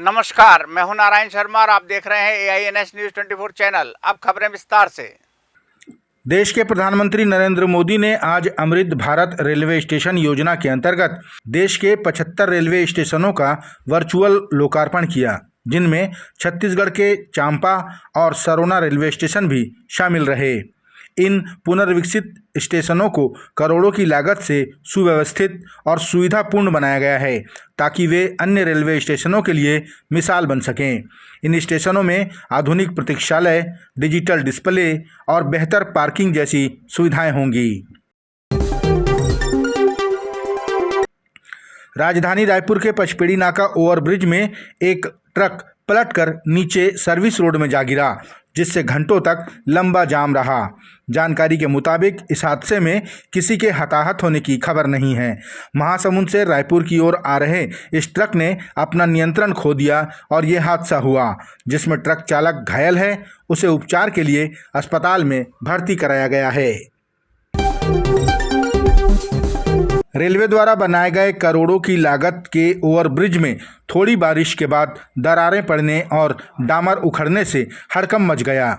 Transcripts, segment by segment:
नमस्कार, मैं हूं नारायण शर्मा और आप देख रहे हैं AINS न्यूज़ 24 चैनल। अब खबरें विस्तार से। देश के प्रधानमंत्री नरेंद्र मोदी ने आज अमृत भारत रेलवे स्टेशन योजना के अंतर्गत देश के 75 रेलवे स्टेशनों का वर्चुअल लोकार्पण किया, जिनमें छत्तीसगढ़ के चांपा और सरोना रेलवे स्टेशन भी शामिल रहे। इन पुनर्विकसित स्टेशनों को करोड़ों की लागत से सुव्यवस्थित और सुविधापूर्ण बनाया गया है, ताकि वे अन्य रेलवे स्टेशनों के लिए मिसाल बन सकें। इन स्टेशनों में आधुनिक प्रतीक्षालय, डिजिटल डिस्प्ले और बेहतर पार्किंग जैसी सुविधाएं होंगी। राजधानी रायपुर के पचपेड़ी नाका ओवरब्रिज में एक ट्रक पलटकर नीचे सर्विस रोड में जा गिरा, जिससे घंटों तक लंबा जाम रहा। जानकारी के मुताबिक इस हादसे में किसी के हताहत होने की खबर नहीं है। महासमुंद से रायपुर की ओर आ रहे इस ट्रक ने अपना नियंत्रण खो दिया और ये हादसा हुआ, जिसमें ट्रक चालक घायल है। उसे उपचार के लिए अस्पताल में भर्ती कराया गया है। रेलवे द्वारा बनाए गए करोड़ों की लागत के ओवरब्रिज में थोड़ी बारिश के बाद दरारें पड़ने और डामर उखड़ने से हड़कंप मच गया।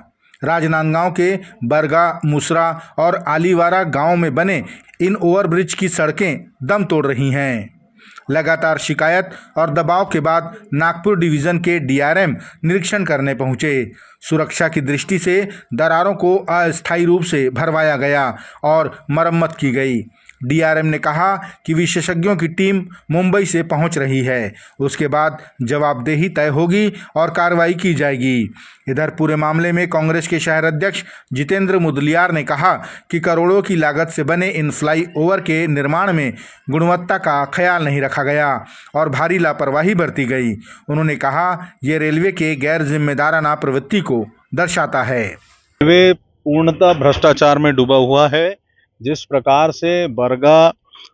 राजनांदगांव के बरगा, मुसरा और आलीवारा गांव में बने इन ओवरब्रिज की सड़कें दम तोड़ रही हैं। लगातार शिकायत और दबाव के बाद नागपुर डिवीज़न के DRM निरीक्षण करने पहुंचे। सुरक्षा की दृष्टि से दरारों को अस्थायी रूप से भरवाया गया और मरम्मत की गई। DRM ने कहा कि विशेषज्ञों की टीम मुंबई से पहुंच रही है। उसके बाद जवाबदेही तय होगी और कार्रवाई की जाएगी। इधर पूरे मामले में कांग्रेस के शहर अध्यक्ष जितेंद्र मुदलियार ने कहा कि करोड़ों की लागत से बने इन फ्लाईओवर के निर्माण में गुणवत्ता का ख्याल नहीं रखा गया और भारी लापरवाही बरती गई। उन्होंने कहा, ये रेलवे के गैर जिम्मेदाराना प्रवृत्ति को दर्शाता है। रेलवे पूर्णतः भ्रष्टाचार में डूबा हुआ है। जिस प्रकार से बरगा,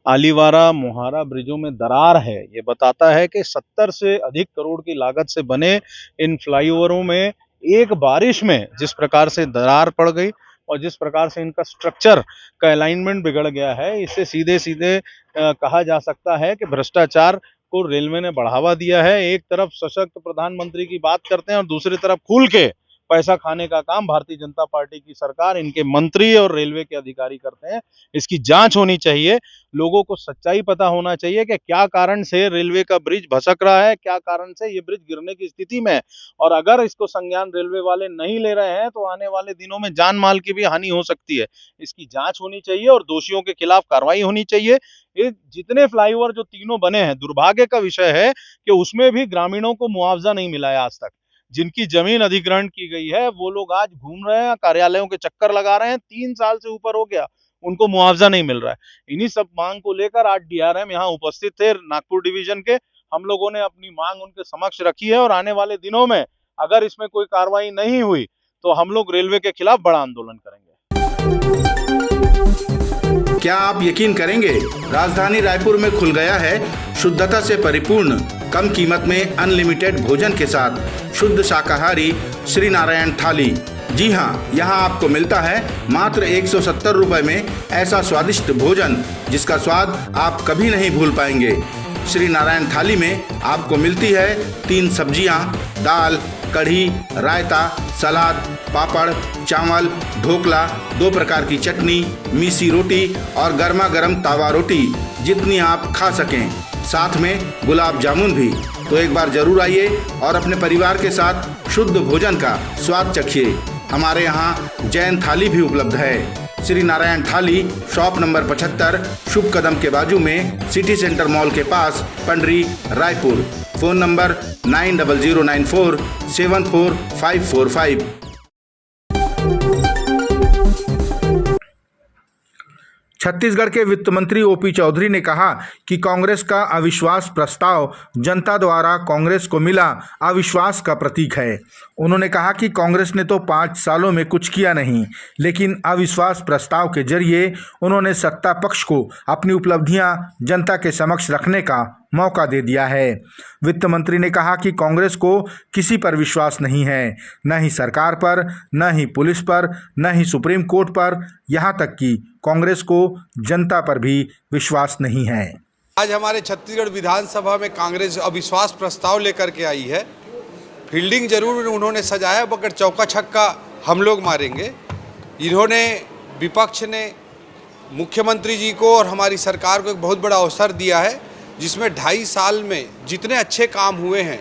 आलीवारा, मोहारा ब्रिजों में दरार है, ये बताता है कि 70 से अधिक करोड़ की लागत से बने इन फ्लाईओवरों में एक बारिश में जिस प्रकार से दरार पड़ गई और जिस प्रकार से इनका स्ट्रक्चर का अलाइनमेंट बिगड़ गया है, इससे सीधे सीधे कहा जा सकता है कि भ्रष्टाचार को रेलवे ने बढ़ावा दिया है। एक तरफ सशक्त प्रधानमंत्री की बात करते हैं और दूसरी तरफ खुल के पैसा खाने का काम भारतीय जनता पार्टी की सरकार, इनके मंत्री और रेलवे के अधिकारी करते हैं। इसकी जांच होनी चाहिए। लोगों को सच्चाई पता होना चाहिए कि क्या कारण से रेलवे का ब्रिज भसक रहा है, क्या कारण से ये ब्रिज गिरने की स्थिति में है। और अगर इसको संज्ञान रेलवे वाले नहीं ले रहे हैं तो आने वाले दिनों में जान माल की भी हानि हो सकती है। इसकी जांच होनी चाहिए और दोषियों के खिलाफ कार्रवाई होनी चाहिए। ये जितने फ्लाईओवर जो तीनों बने हैं, दुर्भाग्य का विषय है कि उसमें भी ग्रामीणों को मुआवजा नहीं मिला है आज तक। जिनकी जमीन अधिग्रहण की गई है वो लोग आज घूम रहे हैं, कार्यालयों के चक्कर लगा रहे हैं। 3 साल से ऊपर हो गया, उनको मुआवजा नहीं मिल रहा है। इन्हीं सब मांग को लेकर आज DRM यहाँ उपस्थित थे नागपुर डिवीजन के। हम लोगों ने अपनी मांग उनके समक्ष रखी है और आने वाले दिनों में अगर इसमें कोई कार्रवाई नहीं हुई तो हम लोग रेलवे के खिलाफ बड़ा आंदोलन करेंगे। क्या आप यकीन करेंगे, राजधानी रायपुर में खुल गया है शुद्धता से परिपूर्ण, कम कीमत में अनलिमिटेड भोजन के साथ शुद्ध शाकाहारी श्री नारायण थाली। जी हाँ, यहाँ आपको मिलता है मात्र 170 रुपये में ऐसा स्वादिष्ट भोजन जिसका स्वाद आप कभी नहीं भूल पाएंगे। श्री नारायण थाली में आपको मिलती है 3 सब्जियाँ, दाल, कढ़ी, रायता, सलाद, पापड़, चावल, ढोकला, 2 प्रकार की चटनी, मीसी रोटी और गर्मा गर्म तावा रोटी, जितनी आप खा सकें। साथ में गुलाब जामुन भी। तो एक बार जरूर आइए और अपने परिवार के साथ शुद्ध भोजन का स्वाद चखिए। हमारे यहाँ जैन थाली भी उपलब्ध है। श्री नारायण थाली, शॉप नंबर 75, शुभ कदम के बाजू में, सिटी सेंटर मॉल के पास, पंडरी, रायपुर। Phone number 90094 74545। छत्तीसगढ़ के वित्त मंत्री OP चौधरी ने कहा कि कांग्रेस का अविश्वास प्रस्ताव जनता द्वारा कांग्रेस को मिला अविश्वास का प्रतीक है। उन्होंने कहा कि कांग्रेस ने तो 5 सालों में कुछ किया नहीं, लेकिन अविश्वास प्रस्ताव के जरिए उन्होंने सत्ता पक्ष को अपनी उपलब्धियां जनता के समक्ष रखने का मौका दे दिया है। वित्त मंत्री ने कहा कि कांग्रेस को किसी पर विश्वास नहीं है, न ही सरकार पर, न ही पुलिस पर, न ही सुप्रीम कोर्ट पर, यहाँ तक कि कांग्रेस को जनता पर भी विश्वास नहीं है। आज हमारे छत्तीसगढ़ विधानसभा में कांग्रेस अविश्वास प्रस्ताव लेकर के आई है। फील्डिंग जरूर उन्होंने सजाया, मगर चौका छक्का हम लोग मारेंगे। इन्होंने, विपक्ष ने मुख्यमंत्री जी को और हमारी सरकार को एक बहुत बड़ा अवसर दिया है, जिसमें 2.5 साल में जितने अच्छे काम हुए हैं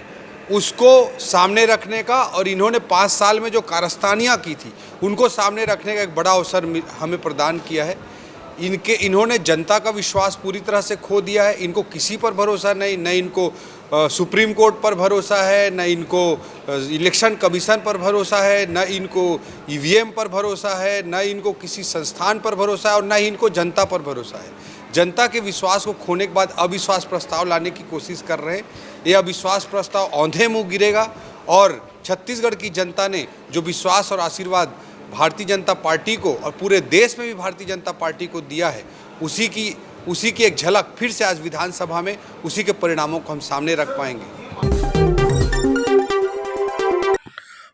उसको सामने रखने का, और इन्होंने 5 साल में जो कारस्तानियाँ की थी उनको सामने रखने का एक बड़ा अवसर हमें प्रदान किया है। इन्होंने जनता का विश्वास पूरी तरह से खो दिया है। इनको किसी पर भरोसा नहीं, न इनको सुप्रीम कोर्ट पर भरोसा है, न इनको इलेक्शन कमीशन पर भरोसा है, न इनको ईवीएम पर भरोसा है, न इनको किसी संस्थान पर भरोसा है, और न ही इनको जनता पर भरोसा है। जनता के विश्वास को खोने के बाद अविश्वास प्रस्ताव लाने की कोशिश कर रहे हैं। ये अविश्वास प्रस्ताव औंधे मुँह गिरेगा, और छत्तीसगढ़ की जनता ने जो विश्वास और आशीर्वाद भारतीय जनता पार्टी को और पूरे देश में भी भारतीय जनता पार्टी को दिया है, उसी की एक झलक फिर से आज विधानसभा में उसी के परिणामों को हम सामने रख पाएंगे।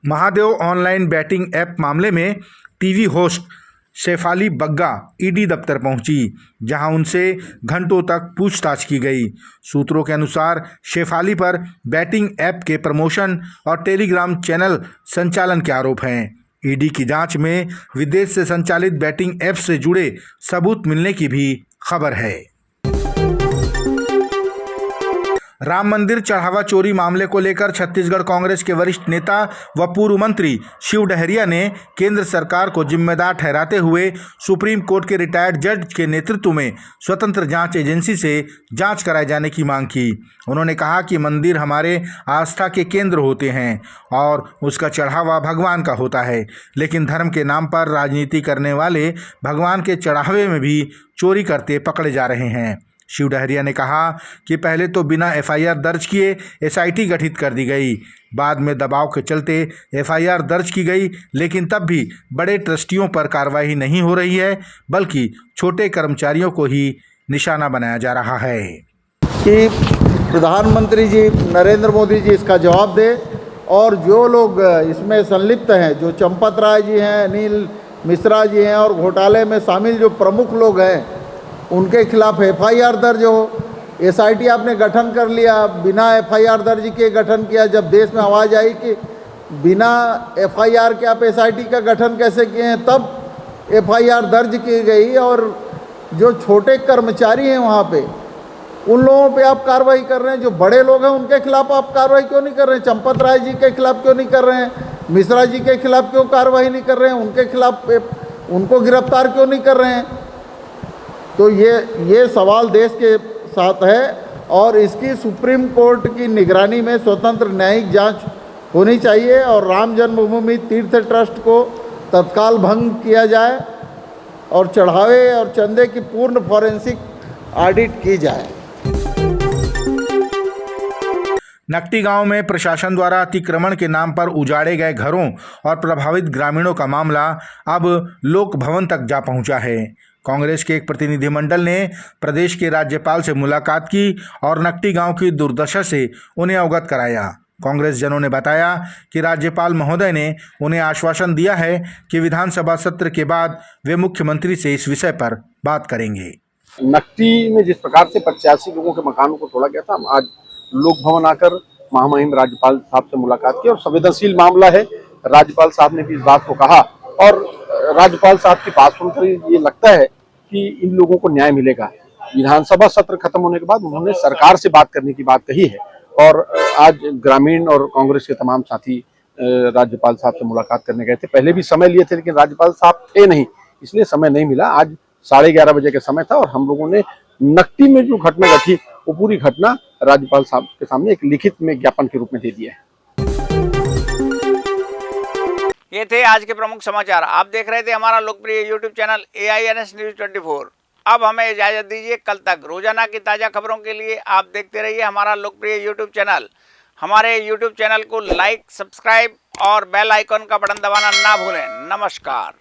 महादेव ऑनलाइन बैटिंग ऐप मामले में TV host Shefali Bagga ED दफ्तर पहुंची, जहां उनसे घंटों तक पूछताछ की गई। सूत्रों के अनुसार शेफाली पर बैटिंग ऐप के प्रमोशन और टेलीग्राम चैनल संचालन के आरोप हैं। ईडी की जांच में विदेश से संचालित बैटिंग ऐप से जुड़े सबूत मिलने की भी खबर है। राम मंदिर चढ़ावा चोरी मामले को लेकर छत्तीसगढ़ कांग्रेस के वरिष्ठ नेता व पूर्व मंत्री शिव डहरिया ने केंद्र सरकार को जिम्मेदार ठहराते हुए सुप्रीम कोर्ट के रिटायर्ड जज के नेतृत्व में स्वतंत्र जांच एजेंसी से जांच कराए जाने की मांग की। उन्होंने कहा कि मंदिर हमारे आस्था के केंद्र होते हैं और उसका चढ़ावा भगवान का होता है, लेकिन धर्म के नाम पर राजनीति करने वाले भगवान के चढ़ावे में भी चोरी करते पकड़े जा रहे हैं। शिव डहरिया ने कहा कि पहले तो बिना एफआईआर दर्ज किए एसआईटी गठित कर दी गई, बाद में दबाव के चलते एफआईआर दर्ज की गई, लेकिन तब भी बड़े ट्रस्टियों पर कार्रवाई नहीं हो रही है, बल्कि छोटे कर्मचारियों को ही निशाना बनाया जा रहा है। कि प्रधानमंत्री जी नरेंद्र मोदी जी इसका जवाब दे, और जो लोग इसमें संलिप्त हैं, जो चंपत राय जी हैं, अनिल मिश्रा जी हैं, और घोटाले में शामिल जो प्रमुख लोग हैं, उनके खिलाफ एफआईआर दर्ज हो। एसआईटी आपने गठन कर लिया, बिना एफआईआर दर्ज किए गठन किया। जब देश में आवाज़ आई कि बिना एफआईआर के आप एसआईटी का गठन कैसे किए हैं, तब एफआईआर दर्ज की गई। और जो छोटे कर्मचारी हैं वहाँ पे, उन लोगों पे आप कार्रवाई कर रहे हैं। जो बड़े लोग हैं उनके खिलाफ आप कार्रवाई क्यों नहीं कर रहे हैं? चंपत राय जी के खिलाफ क्यों नहीं कर रहे हैं? मिश्रा जी के खिलाफ क्यों कार्रवाई नहीं कर रहे हैं? उनके खिलाफ उनको गिरफ्तार क्यों नहीं कर रहे हैं? तो ये सवाल देश के साथ है, और इसकी सुप्रीम कोर्ट की निगरानी में स्वतंत्र न्यायिक जांच होनी चाहिए, और राम जन्मभूमि तीर्थ ट्रस्ट को तत्काल भंग किया जाए, और चढ़ावे और चंदे की पूर्ण फॉरेंसिक ऑडिट की जाए। नकटी गांव में प्रशासन द्वारा अतिक्रमण के नाम पर उजाड़े गए घरों और प्रभावित ग्रामीणों का मामला अब लोक भवन तक जा पहुंचा है। कांग्रेस के एक प्रतिनिधिमंडल ने प्रदेश के राज्यपाल से मुलाकात की और नकटी गांव की दुर्दशा से उन्हें अवगत कराया। कांग्रेस जनों ने बताया कि राज्यपाल महोदय ने उन्हें आश्वासन दिया है कि विधानसभा सत्र के बाद वे मुख्यमंत्री से इस विषय पर बात करेंगे। नकटी में जिस प्रकार से 85 लोगों के मकानों को तोड़ा गया था, हम आज लोक भवन आकर महामहिम राज्यपाल साहब से मुलाकात की, और संवेदनशील मामला है। राज्यपाल साहब ने भी इस बात को कहा, और राज्यपाल साहब की बात सुनकर ये लगता है कि इन लोगों को न्याय मिलेगा। विधानसभा सत्र खत्म होने के बाद उन्होंने सरकार से बात करने की बात कही है, और आज ग्रामीण और कांग्रेस के तमाम साथी राज्यपाल साहब से मुलाकात करने गए थे। पहले भी समय लिए थे, लेकिन राज्यपाल साहब थे नहीं, इसलिए समय नहीं मिला। आज 11:30 बजे का समय था, और हम लोगों ने नकटी में जो घटना घटी वो पूरी घटना राज्यपाल साहब के सामने एक लिखित में ज्ञापन के रूप में दे दिया है। ये थे आज के प्रमुख समाचार। आप देख रहे थे हमारा लोकप्रिय यूट्यूब चैनल AINS News 24। अब हमें इजाजत दीजिए। कल तक रोजाना की ताज़ा खबरों के लिए आप देखते रहिए हमारा लोकप्रिय यूट्यूब चैनल। हमारे यूट्यूब चैनल को लाइक, सब्सक्राइब और बेल आइकॉन का बटन दबाना ना भूलें। नमस्कार।